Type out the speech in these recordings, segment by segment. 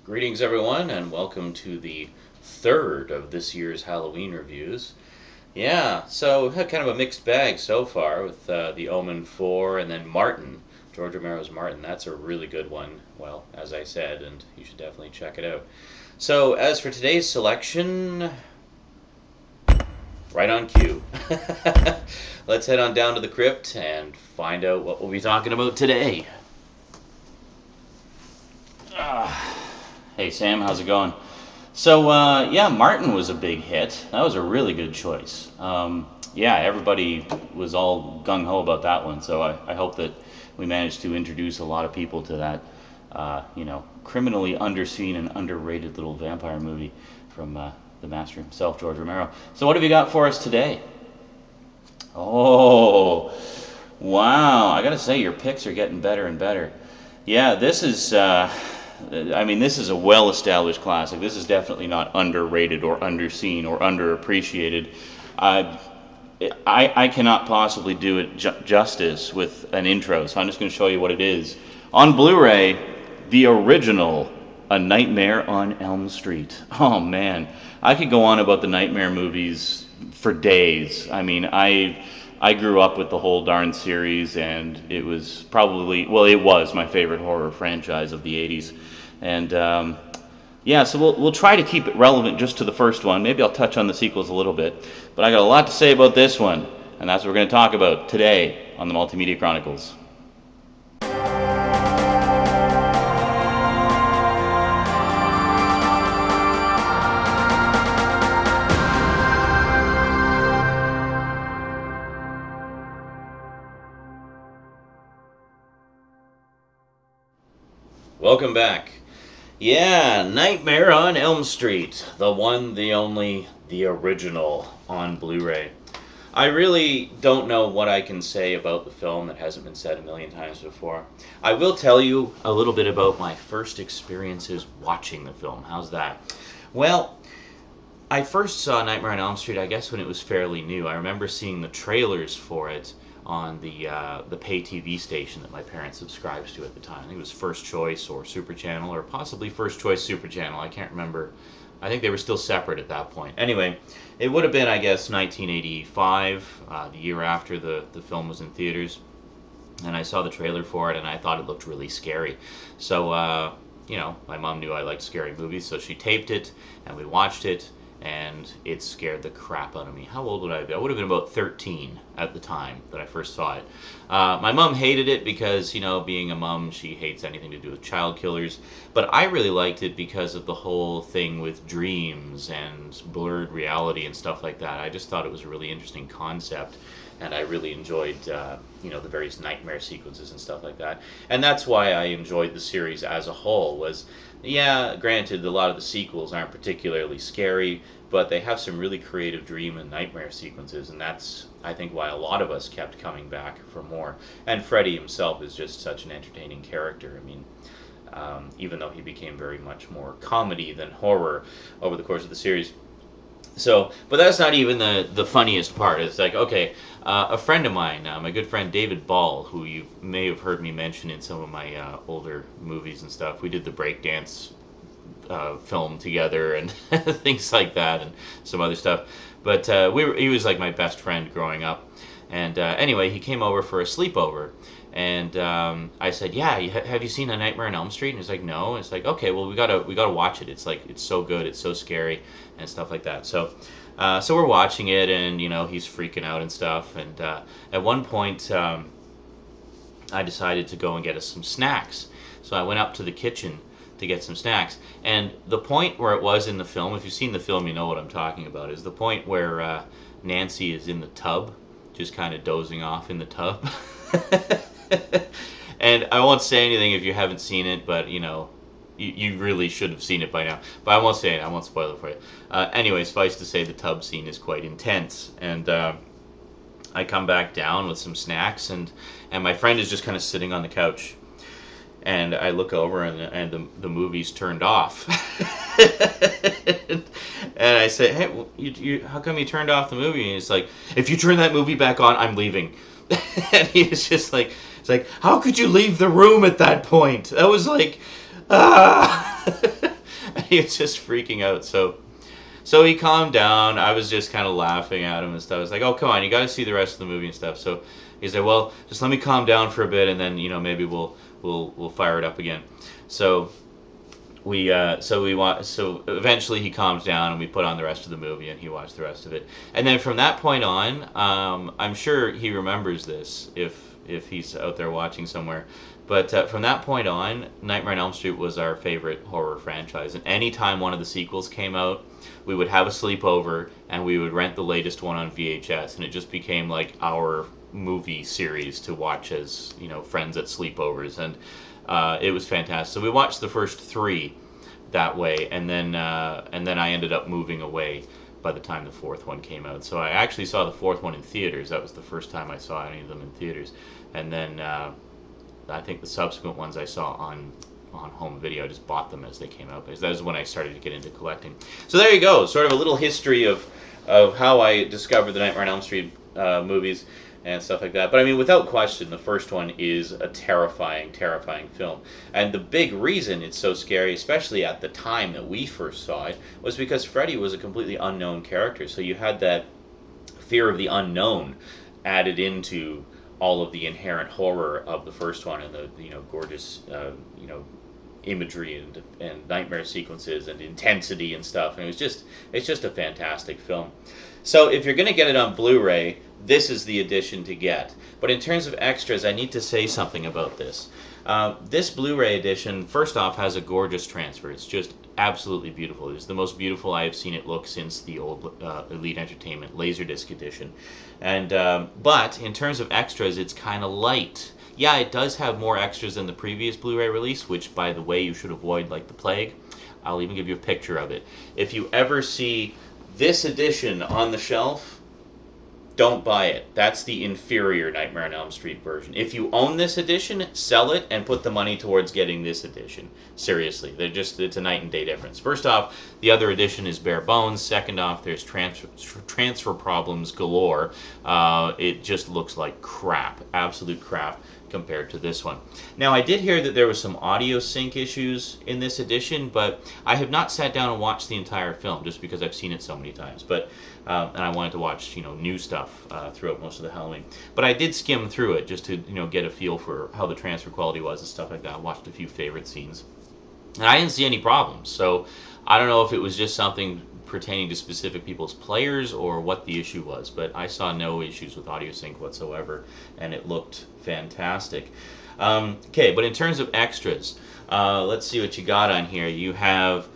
Greetings, everyone, and welcome to the third of this year's Halloween reviews. Yeah, so we've had kind of a mixed bag so far with The Omen 4 and then Martin, George Romero's Martin. That's a really good one, well, as I said, and you should definitely check it out. So, as for today's selection, right on cue. Let's head on down to the crypt and find out what we'll be talking about today. Hey Sam, how's it going? So yeah, Martin was a big hit. That was a really good choice. Yeah, everybody was all gung ho about that one. So I hope that we managed to introduce a lot of people to that, criminally underseen and underrated little vampire movie from the master himself, George Romero. So what have you got for us today? Oh, wow! I gotta say, your picks are getting better and better. Yeah, this is. This is a well-established classic. This is definitely not underrated or underseen or underappreciated. I cannot possibly do it justice with an intro, so I'm just going to show you what it is. On Blu-ray, the original A Nightmare on Elm Street. Oh man, I could go on about the Nightmare movies for days. I grew up with the whole darn series, and it was it was my favorite horror franchise of the 80s. And so we'll try to keep it relevant just to the first one. Maybe I'll touch on the sequels a little bit. But I got a lot to say about this one, and that's what we're going to talk about today on the Multimedia Chronicles. Welcome back. Yeah, Nightmare on Elm Street. The one, the only, the original on Blu-ray. I really don't know what I can say about the film that hasn't been said a million times before. I will tell you a little bit about my first experiences watching the film. How's that? Well, I first saw Nightmare on Elm Street, I guess, when it was fairly new. I remember seeing the trailers for it on the pay TV station that my parents subscribed to at the time. I think it was First Choice or Super Channel, or possibly First Choice Super Channel. I can't remember. I think they were still separate at that point. Anyway, it would have been, I guess, 1985, the year after the film was in theaters. And I saw the trailer for it, and I thought it looked really scary. So, my mom knew I liked scary movies, so she taped it, and we watched it. And it scared the crap out of me. How old would I be? I would have been about 13 at the time that I first saw it. My mom hated it because, being a mom, she hates anything to do with child killers. But I really liked it because of the whole thing with dreams and blurred reality and stuff like that. I just thought it was a really interesting concept. And I really enjoyed, the various nightmare sequences and stuff like that. And that's why I enjoyed the series as a whole was, yeah, granted, a lot of the sequels aren't particularly scary, but they have some really creative dream and nightmare sequences, and that's, I think, why a lot of us kept coming back for more. And Freddy himself is just such an entertaining character. Even though he became very much more comedy than horror over the course of the series. So, but that's not even the funniest part. It's like, okay, a friend of mine, my good friend David Ball, who you may have heard me mention in some of my older movies and stuff. We did the breakdance film together and things like that, and some other stuff. But he was like my best friend growing up. And anyway, he came over for a sleepover. And I said, "Yeah, have you seen A Nightmare on Elm Street?" And he's like, "No." And it's like, "Okay, well, we gotta watch it. It's like it's so good, it's so scary, and stuff like that." So we're watching it, and he's freaking out and stuff. And at one point, I decided to go and get us some snacks. So I went up to the kitchen to get some snacks. And the point where it was in the film, if you've seen the film, you know what I'm talking about, is the point where Nancy is in the tub, just kind of dozing off in the tub. And I won't say anything if you haven't seen it, but you really should have seen it by now. But I won't say it. I won't spoil it for you. Anyway, suffice to say, the tub scene is quite intense. And I come back down with some snacks, and my friend is just kind of sitting on the couch. And I look over, and the movie's turned off. And I say, "Hey, how come you turned off the movie?" And he's like, "If you turn that movie back on, I'm leaving." And he was just like, it's like, how could you leave the room at that point? That was like, He was just freaking out. So he calmed down. I was just kind of laughing at him and stuff. I was like, "Oh, come on, you got to see the rest of the movie and stuff." So he said, "Well, just let me calm down for a bit, and then maybe we'll fire it up again." So so eventually he calms down and we put on the rest of the movie and he watched the rest of it. And then from that point on, I'm sure he remembers this if he's out there watching somewhere. But from that point on, Nightmare on Elm Street was our favorite horror franchise. And anytime one of the sequels came out, we would have a sleepover and we would rent the latest one on VHS, and it just became like our movie series to watch as friends at sleepovers. And it was fantastic. So we watched the first three that way, and then I ended up moving away by the time the fourth one came out. So I actually saw the fourth one in theaters. That was the first time I saw any of them in theaters. And then I think the subsequent ones I saw on home video. I just bought them as they came out, because that was when I started to get into collecting. So there you go, sort of a little history of how I discovered the Nightmare on Elm Street movies and stuff like that. But I mean, without question, the first one is a terrifying, terrifying film. And the big reason it's so scary, especially at the time that we first saw it, was because Freddy was a completely unknown character. So you had that fear of the unknown added into all of the inherent horror of the first one, and the gorgeous imagery and nightmare sequences and intensity and stuff. And it's just a fantastic film. So if you're going to get it on Blu-ray, this is the edition to get. But in terms of extras, I need to say something about this. This Blu-ray edition, first off, has a gorgeous transfer. It's just absolutely beautiful. It's the most beautiful I have seen it look since the old Elite Entertainment Laserdisc edition. And but in terms of extras, it's kind of light. Yeah, it does have more extras than the previous Blu-ray release, which, by the way, you should avoid like the plague. I'll even give you a picture of it. If you ever see this edition on the shelf, don't buy it. That's the inferior Nightmare on Elm Street version. If you own this edition, sell it and put the money towards getting this edition. Seriously, it's a night and day difference. First off, the other edition is bare bones. Second off, there's transfer problems galore. It just looks like crap, absolute crap, compared to this one. Now, I did hear that there was some audio sync issues in this edition, but I have not sat down and watched the entire film just because I've seen it so many times. But and I wanted to watch new stuff throughout most of the Halloween. But I did skim through it just to get a feel for how the transfer quality was and stuff like that. I watched a few favorite scenes, and I didn't see any problems. So I don't know if it was just something pertaining to specific people's players or what the issue was, but I saw no issues with audio sync whatsoever, and it looked fantastic. Okay, but in terms of extras, let's see what you got on here. You have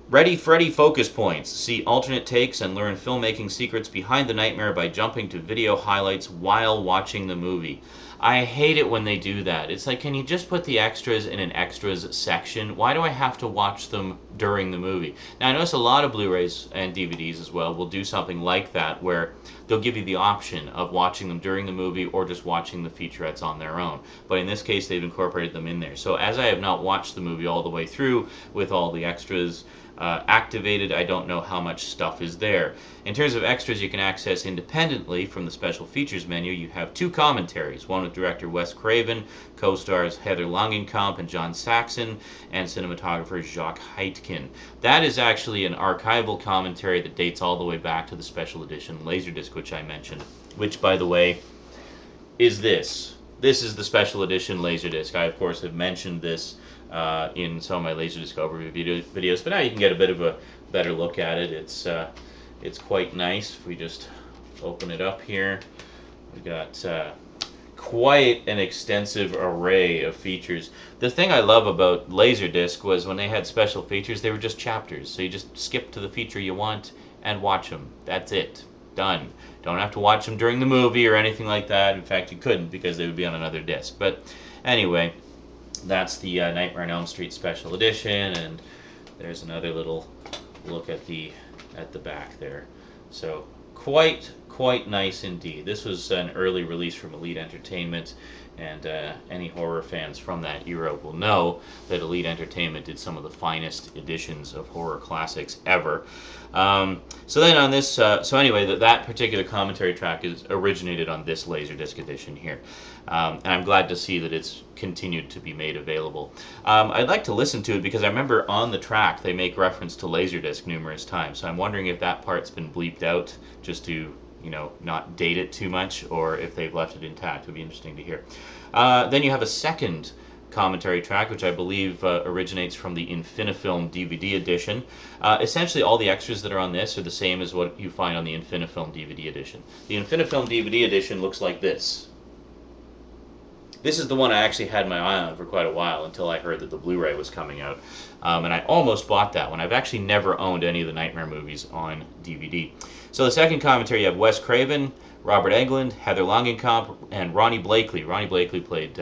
Freddy focus points. See alternate takes and learn filmmaking secrets behind the nightmare by jumping to video highlights while watching the movie. I hate it when they do that. It's like, can you just put the extras in an extras section? Why do I have to watch them during the movie? Now, I notice a lot of Blu-rays and DVDs as well will do something like that, where they'll give you the option of watching them during the movie or just watching the featurettes on their own. But in this case, they've incorporated them in there. So as I have not watched the movie all the way through with all the extras activated, I don't know how much stuff is there. In terms of extras you can access independently from the special features menu, you have two commentaries, one with director Wes Craven, co-stars Heather Langenkamp and John Saxon, and cinematographer Jacques Heitkin. That is actually an archival commentary that dates all the way back to the special edition Laserdisc, which I mentioned, which, by the way, is this. This is the special edition Laserdisc. I, of course, have mentioned this in some of my Laserdisc overview videos, but now you can get a bit of a better look at it. It's quite nice. If we just open it up here, we got quite an extensive array of features. The thing I love about Laserdisc was when they had special features, they were just chapters. So you just skip to the feature you want and watch them. That's it. Done. Don't have to watch them during the movie or anything like that. In fact, you couldn't, because they would be on another disc. But anyway, that's the Nightmare on Elm Street Special Edition, and there's another little look at the back there. So quite nice indeed. This was an early release from Elite Entertainment, And any horror fans from that era will know that Elite Entertainment did some of the finest editions of horror classics ever. So then on this, so anyway, that particular commentary track is originated on this Laserdisc edition here. And I'm glad to see that it's continued to be made available. I'd like to listen to it because I remember on the track they make reference to Laserdisc numerous times. So I'm wondering if that part's been bleeped out just to, not date it too much, or if they've left it intact. It would be interesting to hear. Then you have a second commentary track, which I believe originates from the Infinifilm DVD edition. Essentially, all the extras that are on this are the same as what you find on the Infinifilm DVD edition. The Infinifilm DVD edition looks like this. This is the one I actually had my eye on for quite a while until I heard that the Blu-ray was coming out. And I almost bought that one. I've actually never owned any of the Nightmare movies on DVD. So the second commentary, you have Wes Craven, Robert Englund, Heather Langenkamp, and Ronnie Blakely. Ronnie Blakely played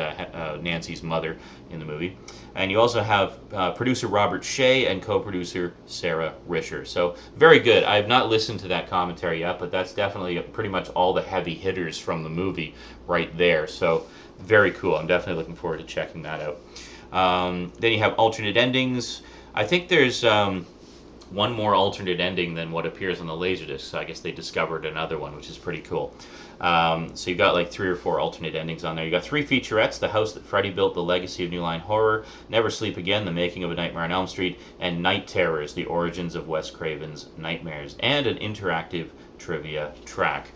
Nancy's mother in the movie. And you also have producer Robert Shea and co-producer Sarah Risher. So very good. I have not listened to that commentary yet, but that's definitely pretty much all the heavy hitters from the movie right there. So very cool. I'm definitely looking forward to checking that out. Then you have alternate endings. I think there's one more alternate ending than what appears on the Laserdisc, so I guess they discovered another one, which is pretty cool. So you've got like 3 or 4 alternate endings on there. You got 3 featurettes: The House That Freddy Built, The Legacy of New Line Horror, Never Sleep Again, The Making of a Nightmare on Elm Street, and Night Terrors, The Origins of Wes Craven's Nightmares, and an interactive trivia track.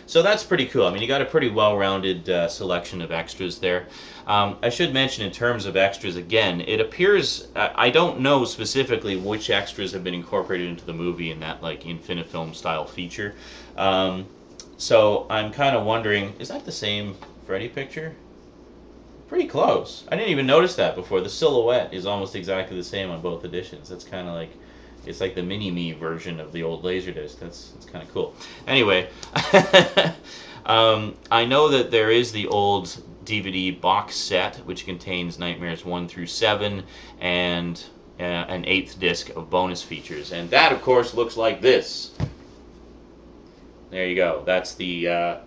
So that's pretty cool. I mean, you got a pretty well-rounded selection of extras there. I should mention in terms of extras, again, it appears, I don't know specifically which extras have been incorporated into the movie in that like Infinifilm style feature. So I'm kind of wondering, is that the same Freddy picture? Pretty close. I didn't even notice that before. The silhouette is almost exactly the same on both editions. That's kind of like, it's like the mini-me version of the old Laserdisc. That's kind of cool. Anyway, I know that there is the old DVD box set, which contains Nightmares 1 through 7 and an 8th disc of bonus features. And that, of course, looks like this. There you go. That's the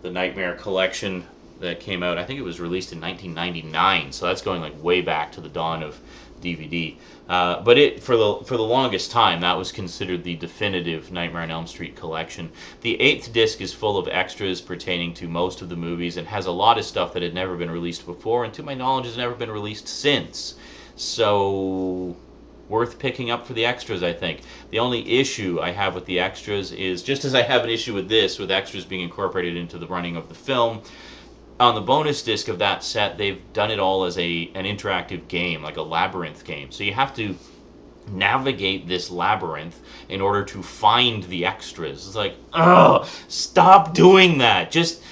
Nightmare collection that came out. I think it was released in 1999, so that's going like way back to the dawn of DVD. But it for the longest time that was considered the definitive Nightmare on Elm Street collection. The 8th disc is full of extras pertaining to most of the movies and has a lot of stuff that had never been released before, and to my knowledge has never been released since. So worth picking up for the extras, I think. The only issue I have with the extras is, just as I have an issue with this, with extras being incorporated into the running of the film, on the bonus disc of that set, they've done it all as an interactive game, like a labyrinth game. So you have to navigate this labyrinth in order to find the extras. It's like, oh, stop doing that. Just,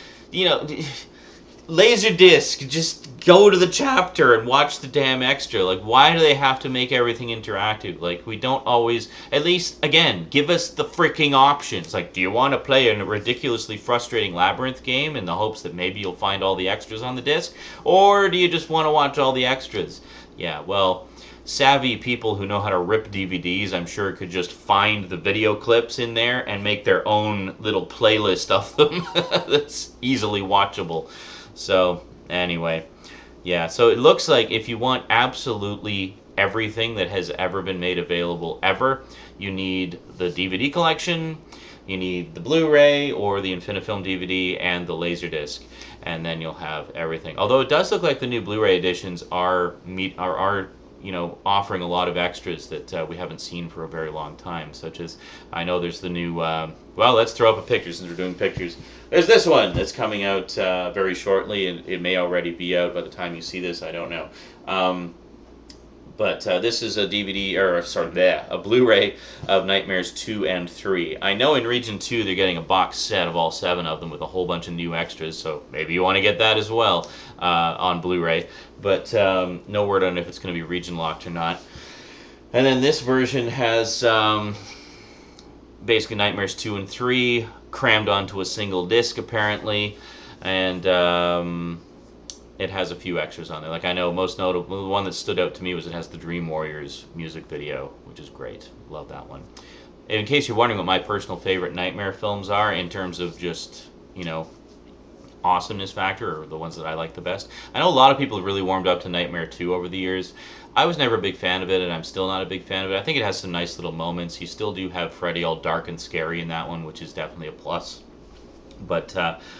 Laserdisc, just go to the chapter and watch the damn extra. Like, why do they have to make everything interactive? Like, we don't always, at least, again, give us the freaking options. Like, do you want to play a ridiculously frustrating labyrinth game in the hopes that maybe you'll find all the extras on the disc? Or do you just want to watch all the extras? Yeah, well, savvy people who know how to rip DVDs, I'm sure, could just find the video clips in there and make their own little playlist of them that's easily watchable. So, anyway, yeah, so it looks like if you want absolutely everything that has ever been made available ever, you need the DVD collection, you need the Blu-ray or the Infinifilm DVD and the Laserdisc, and then you'll have everything. Although it does look like the new Blu-ray editions are offering a lot of extras that we haven't seen for a very long time, such as, I know there's the new, well, let's throw up a picture since we're doing pictures. There's this one that's coming out very shortly, and it may already be out by the time you see this, I don't know. But this is a DVD, a Blu-ray of Nightmares 2 and 3. I know in Region 2 they're getting a box set of all 7 of them with a whole bunch of new extras, so maybe you want to get that as well on Blu-ray. But no word on if it's going to be region locked or not. And then this version has basically Nightmares 2 and 3 crammed onto a single disc, apparently. And it has a few extras on there. Like, I know most notable, the one that stood out to me was it has the Dream Warriors music video, which is great. Love that one. In case you're wondering what my personal favorite Nightmare films are in terms of just, awesomeness factor, or the ones that I like the best. I know a lot of people have really warmed up to Nightmare 2 over the years. I was never a big fan of it, and I'm still not a big fan of it. I think it has some nice little moments. You still do have Freddy all dark and scary in that one, which is definitely a plus. But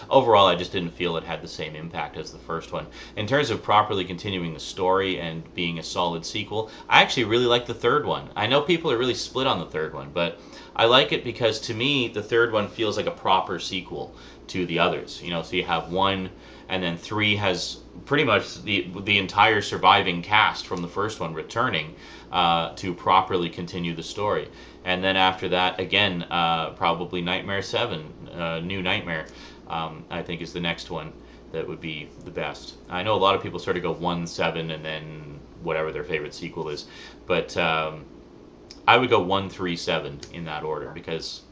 overall, I just didn't feel it had the same impact as the first one. In terms of properly continuing the story and being a solid sequel, I actually really like the third one. I know people are really split on the third one, but I like it because to me, the third one feels like a proper sequel to the others. You know, so you have one, and then three has pretty much the entire surviving cast from the first one returning to properly continue the story. And then after that, again, probably Nightmare 7, New Nightmare, I think is the next one that would be the best. I know a lot of people sort of go 1, 7, and then whatever their favorite sequel is. But I would go 1, 3, 7 in that order because,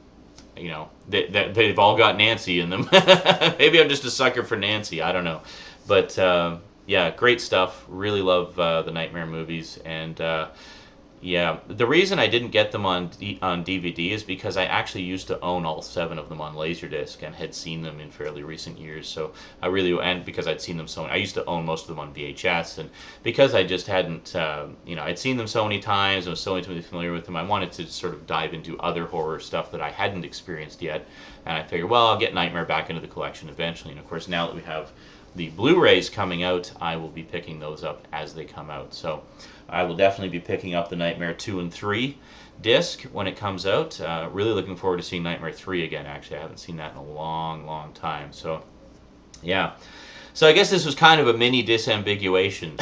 you know, they've all got Nancy in them. Maybe I'm just a sucker for Nancy. I don't know. But, yeah, great stuff. Really love the Nightmare movies. And, yeah, the reason I didn't get them on DVD is because I actually used to own all 7 of them on Laserdisc and had seen them in fairly recent years. So I really, and because I'd seen them so many, I used to own most of them on VHS, and because I just hadn't, you know, I'd seen them so many times and was so intimately familiar with them, I wanted to sort of dive into other horror stuff that I hadn't experienced yet, and I figured, well, I'll get Nightmare back into the collection eventually, and of course now that we have the Blu-rays coming out, I will be picking those up as they come out. So I will definitely be picking up the Nightmare 2 and 3 disc when it comes out. Really looking forward to seeing Nightmare 3 again, actually. I haven't seen that in a long, long time. So, yeah. So I guess this was kind of a mini disambiguation.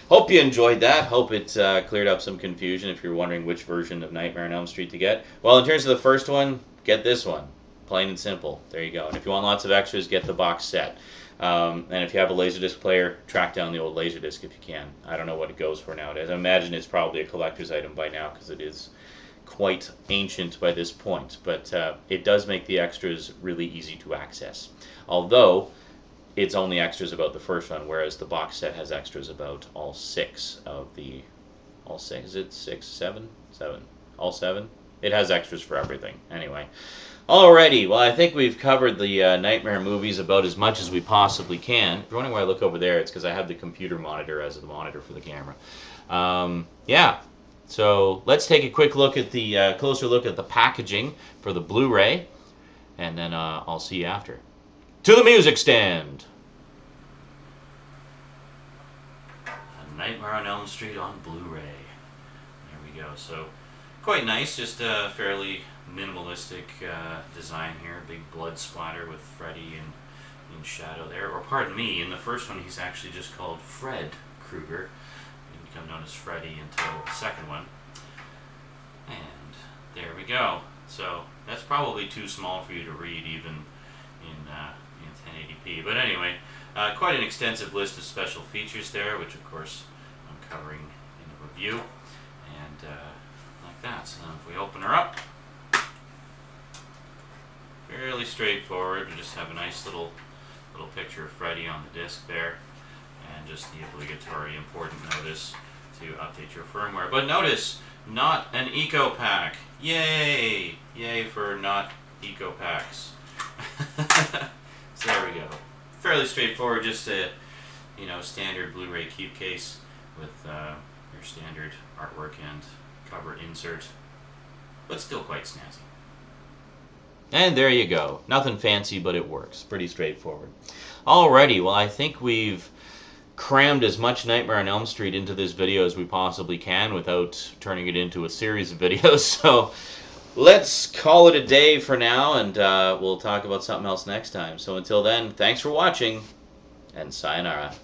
Hope you enjoyed that. Hope it cleared up some confusion if you're wondering which version of Nightmare on Elm Street to get. Well, in terms of the first one, get this one. Plain and simple. There you go. And if you want lots of extras, get the box set. And if you have a Laserdisc player, track down the old Laserdisc if you can. I don't know what it goes for nowadays. I imagine it's probably a collector's item by now because it is quite ancient by this point. But it does make the extras really easy to access. Although, it's only extras about the first one, whereas the box set has extras about all 6 of the... All 6? Is it 6, 7? 7. All 7? It has extras for everything. Anyway. Alrighty, well, I think we've covered the Nightmare movies about as much as we possibly can. If you're wondering why I look over there, it's because I have the computer monitor as the monitor for the camera. Yeah, so let's take a quick look at the closer look at the packaging for the Blu-ray, and then I'll see you after. To the music stand! A Nightmare on Elm Street on Blu-ray. There we go. So, quite nice, just a fairly minimalistic design here. Big blood splatter with Freddy in shadow there. Or pardon me, in the first one he's actually just called Fred Krueger. He become known as Freddy until the second one. And there we go. So that's probably too small for you to read even in 1080p. But anyway, quite an extensive list of special features there, which of course I'm covering in the review. And like that. So if we open her up, fairly straightforward. We just have a nice little picture of Freddy on the disc there, and just the obligatory important notice to update your firmware. But notice, not an eco pack. Yay! Yay for not eco packs. So there we go. Fairly straightforward, just a standard Blu-ray keep case with your standard artwork and cover insert, but still quite snazzy. And there you go. Nothing fancy, but it works. Pretty straightforward. Alrighty, well, I think we've crammed as much Nightmare on Elm Street into this video as we possibly can without turning it into a series of videos. So let's call it a day for now, and we'll talk about something else next time. So until then, thanks for watching, and sayonara.